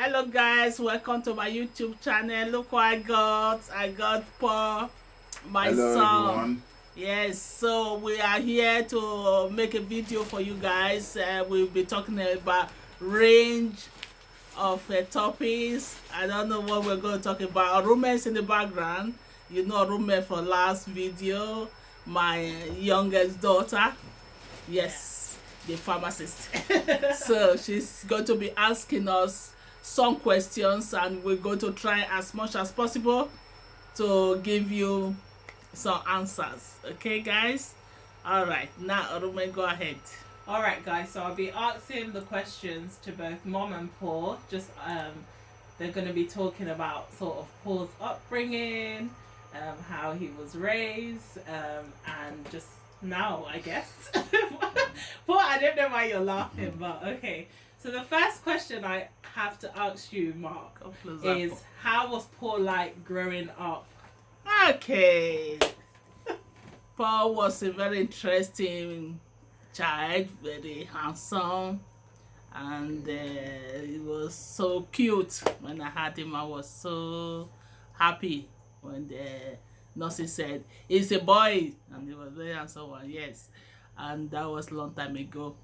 Hello guys, welcome to my YouTube channel. Look what I got. I got Paul, my Hello son. everyone. Yes, so we are here to make a video for you guys. We'll be talking about range of topics. I don't know what we're going to talk about. Roommates in the background. You know roommate for last video. My youngest daughter. Yes, the pharmacist. So she's going to be asking us some questions, and we're going to try as much as possible to give you some answers. Okay, guys? All right, now, Rume, go ahead. All right, guys. So I'll be asking the questions to both Mom and Paul. They're going to be talking about sort of Paul's upbringing, how he was raised, and just now, I guess. Paul, I don't know why you're laughing, but okay. So the first question I have to ask you, Mark, is how was Paul like growing up? Okay. Paul was a very interesting child, very handsome, and he was so cute. When I had him, I was so happy when the nurse said, "It's a boy," and he was very handsome one, yes. And that was a long time ago.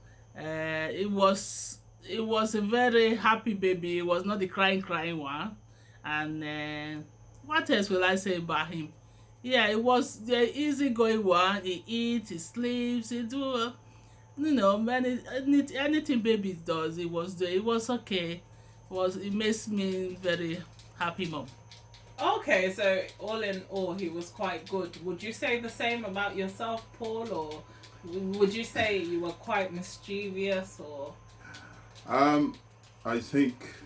It was a very happy baby. It was not the crying one. And what else will I say about him? Yeah, it was the easygoing one. He eats, he sleeps, he do anything baby does. It was okay. It makes me very happy mom. Okay, so all in all, he was quite good. Would you say the same about yourself, Paul, or would you say you were quite mischievous, or? I think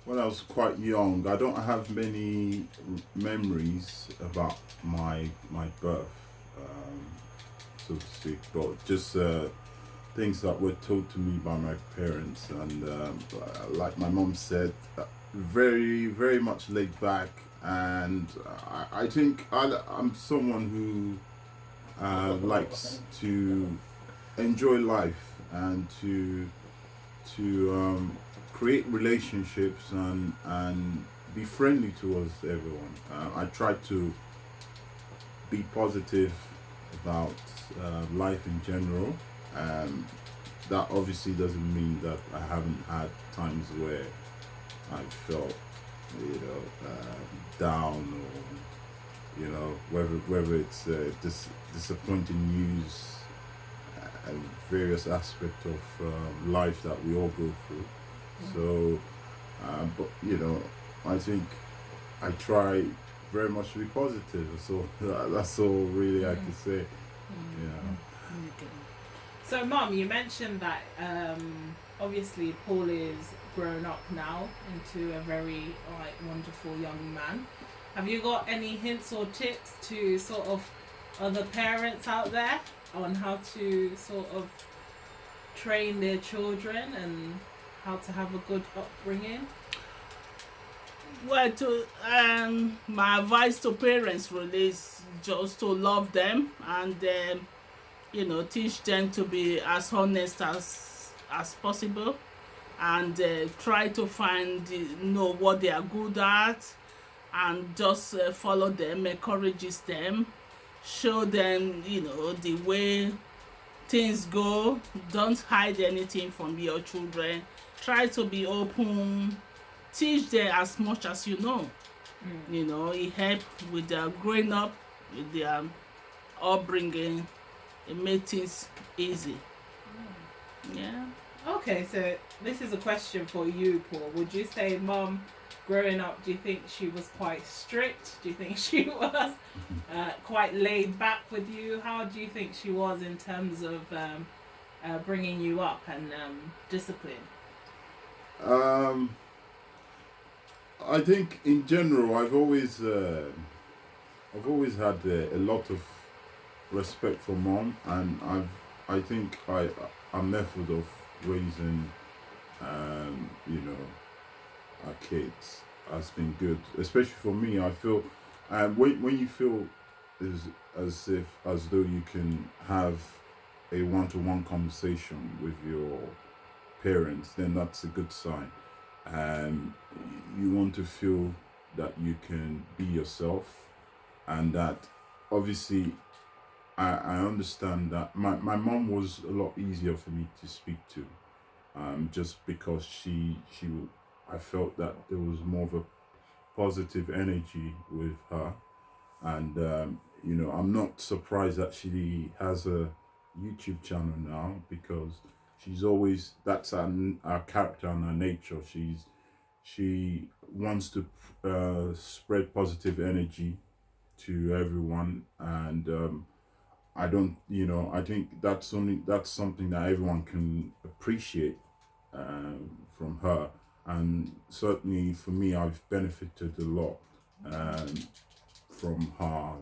when I was quite young, I don't have many memories about my birth, so to speak, but just things that were told to me by my parents, and like my mom said, very very much laid back, and I think I'm someone who likes to enjoy life and to create relationships and be friendly towards everyone. I try to be positive about life in general. Um, that obviously doesn't mean that I haven't had times where I felt, down, or whether it's disappointing news and various aspects of life that we all go through. So, but I think I try very much to be positive. So that's all really I can say. Yeah. So, Mom, you mentioned that obviously Paul is grown up now into a very wonderful young man. Have you got any hints or tips to sort of other parents out there on how to sort of train their children and how to have a good upbringing? Well, my advice to parents really is just to love them, and teach them to be as honest as possible, and try to know what they are good at, and just follow them, encourages them, show them the way things go. Don't hide anything from your children. Try to be open. Teach them as much as you know. It help with their growing up, with their upbringing. It makes things easy. Yeah. Okay, so this is a question for you, Paul. Would you say, Mom, growing up, do you think she was quite strict? Do you think she was quite laid back with you? How do you think she was in terms of bringing you up and discipline? I think in general, I've always had a lot of respect for mom, and I think our method of raising our kids has been good, especially for me. I feel when you feel as though you can have a one-to-one conversation with your parents, then that's a good sign. and you want to feel that you can be yourself, and that obviously I understand that my mom was a lot easier for me to speak to, just because she I felt that there was more of a positive energy with her, and I'm not surprised that she has a YouTube channel now, because she's always, that's our character and our nature. She wants to spread positive energy to everyone, and I don't, I think that's something that everyone can appreciate from her, and certainly for me, I've benefited a lot um, from her,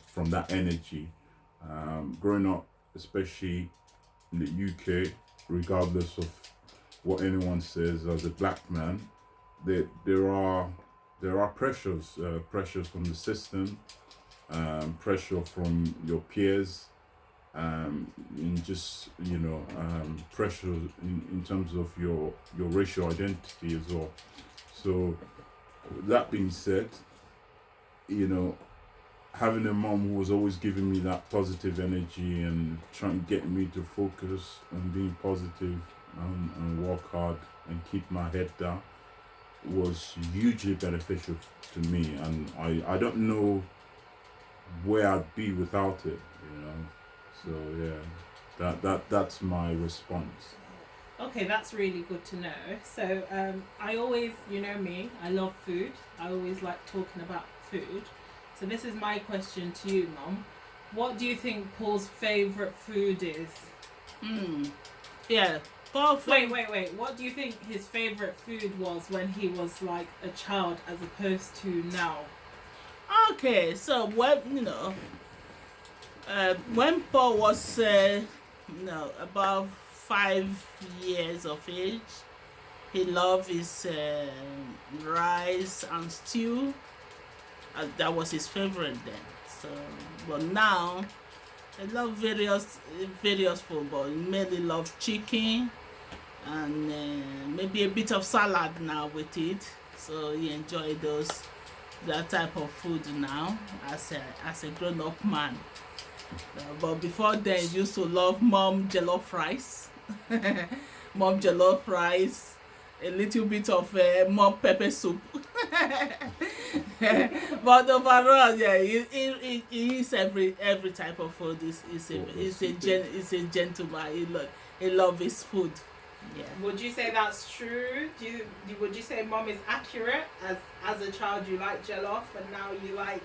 from that energy. Growing up, especially in the UK, regardless of what anyone says, as a black man, there are pressures from the system, pressure from your peers, and just pressure in terms of your racial identity as well. So that being said, you know having a mom who was always giving me that positive energy and trying to get me to focus on being positive, and work hard and keep my head down, was hugely beneficial to me, and I don't know where I'd be without it. So yeah, that's my response. Okay, that's really good to know. So, I always, you know me, I love food. I always like talking about food. So, this is my question to you, Mum. What do you think Paul's favourite food is? Yeah. Paul, Wait. What do you think his favourite food was when he was like a child as opposed to now? Okay, so when Paul was about 5 years of age, he loved his rice and stew. That was his favorite then. So, but now I love various food, but he mainly love chicken and maybe a bit of salad now with it. So he enjoy that type of food now as a grown up man. But before then, he used to love mom jollof rice, mom jollof rice, a little bit of mom pepper soup. But overall, yeah, he eats every type of food. He's a gentleman. He loves his food. Yeah. Would you say that's true? Would you say Mom is accurate? As a child, you like jollof, and now you like.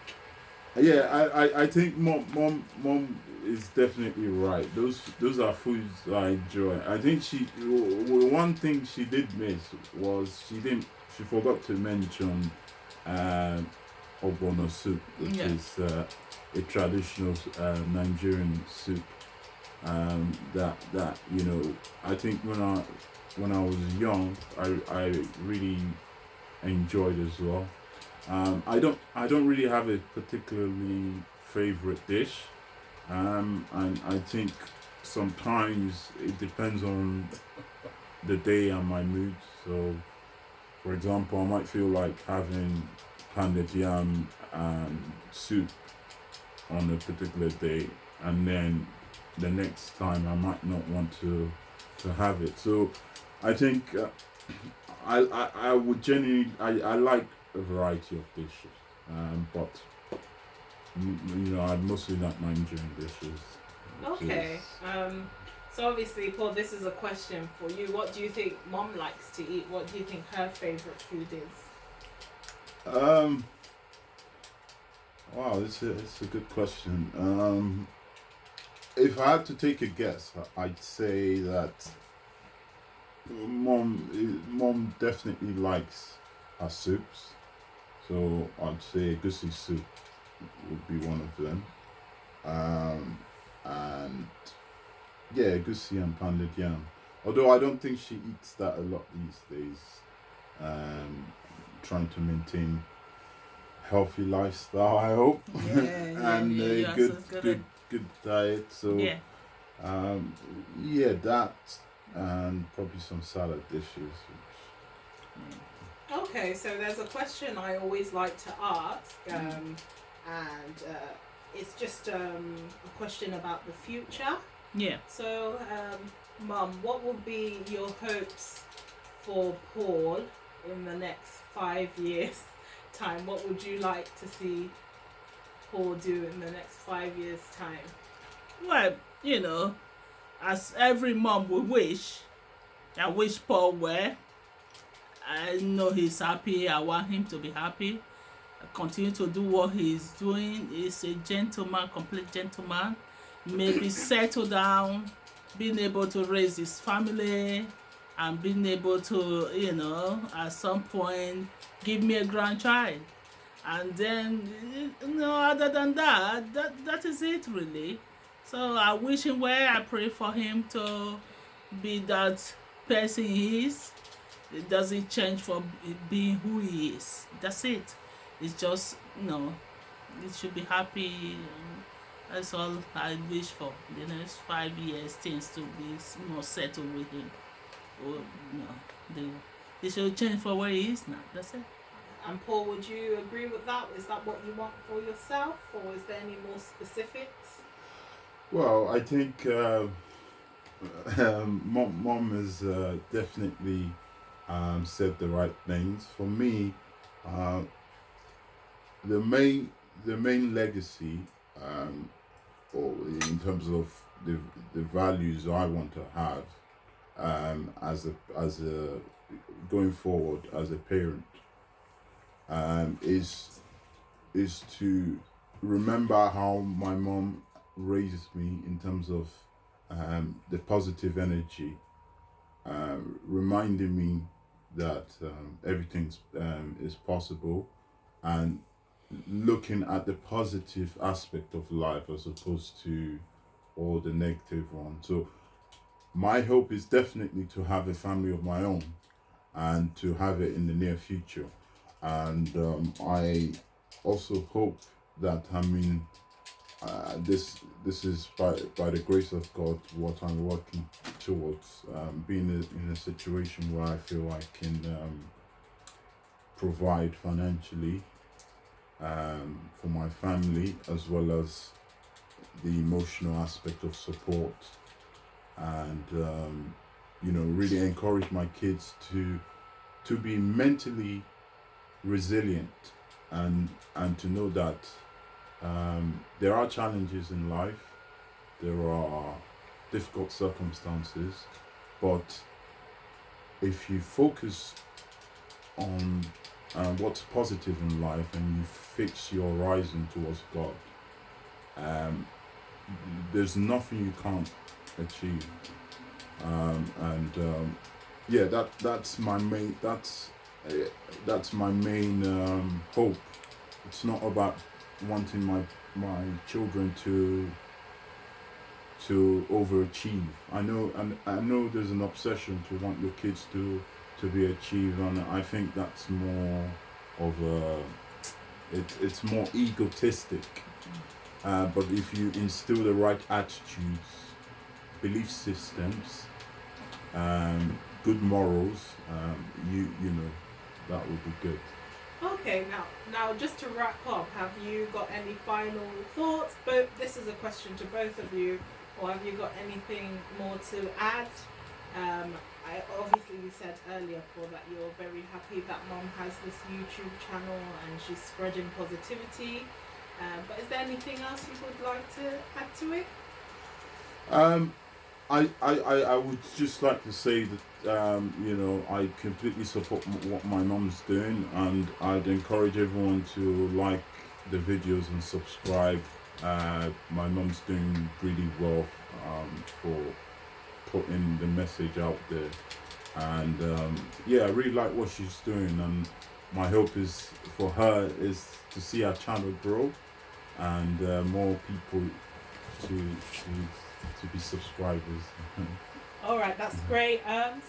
Yeah, I think mom is definitely right. Those are foods I enjoy. I think one thing she did miss was she forgot to mention ogbono soup, which is a traditional Nigerian soup. That I think when I was young, I really enjoyed as well. I don't really have a particularly favorite dish, and I think sometimes it depends on the day and my mood. So, for example, I might feel like having pounded yam and soup on a particular day, and then the next time I might not want to have it. So, I think I would genuinely I like a variety of dishes, but I mostly like Nigerian dishes. Okay. So obviously, Paul, this is a question for you. What do you think Mom likes to eat? What do you think her favorite food is? Wow, it's a good question. If I had to take a guess, I'd say that mom definitely likes her soups. So I'd say goosey soup would be one of them. And yeah, goosey and pounded yam. Although I don't think she eats that a lot these days. Trying to maintain healthy lifestyle, I hope, and a good diet. So yeah, that and probably some salad dishes. Okay, so there's a question I always like to ask, and it's just a question about the future. Yeah. So, Mum, what would be your hopes for Paul in the next 5 years' time? What would you like to see Paul do in the next 5 years' time? Well, as every mom would wish, I wish Paul well. I know he's happy. I want him to be happy. Continue to do what he's doing. He's a gentleman, complete gentleman. Maybe settle down, being able to raise his family, and being able to, at some point give me a grandchild. And then, other than that is it really. So I wish him well. I pray for him to be that person he is. It doesn't change from being who he is. That's it. It's just, he should be happy. That's all I wish for. The next 5 years, things to be more settled with him. Or, they should change for where he is now. That's it. And Paul, would you agree with that? Is that what you want for yourself, or is there any more specifics? Well, I think mom has definitely said the right things. For me, the main legacy, or in terms of the values I want to have, as a going forward as a parent, is to remember how my mom raised me in terms of the positive energy, reminding me that everything is possible, and looking at the positive aspect of life as opposed to all the negative ones. So my hope is definitely to have a family of my own and to have it in the near future. And I also hope that, this is by the grace of God what I'm working towards, being in a situation where I feel I can provide financially for my family, as well as the emotional aspect of support, and really encourage my kids to be mentally resilient, and to know that there are challenges in life, there are difficult circumstances, but if you focus on what's positive in life and you fix your horizon towards God, there's nothing you can't achieve. That's my main hope. It's not about wanting my children to overachieve. I know there's an obsession to want your kids to be achieved, and I think that's more of it's more egotistic. But if you instill the right attitudes, belief systems, good morals, that would be good. Okay, now just to wrap up, have you got any final thoughts? But this is a question to both of you, or have you got anything more to add? Obviously you said earlier, Paul, that you're very happy that Mom has this YouTube channel and she's spreading positivity. But is there anything else you would like to add to it? I would just like to say that I completely support what my mom's doing, and I'd encourage everyone to like the videos and subscribe. My mom's doing really well for putting the message out there, and I really like what she's doing, and my hope is for her is to see our channel grow and more people to be subscribers. All right, that's great.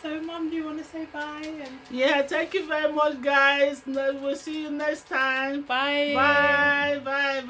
So Mom, do you want to say bye? Yeah, thank you very much, guys. We'll see you next time. Bye. Bye.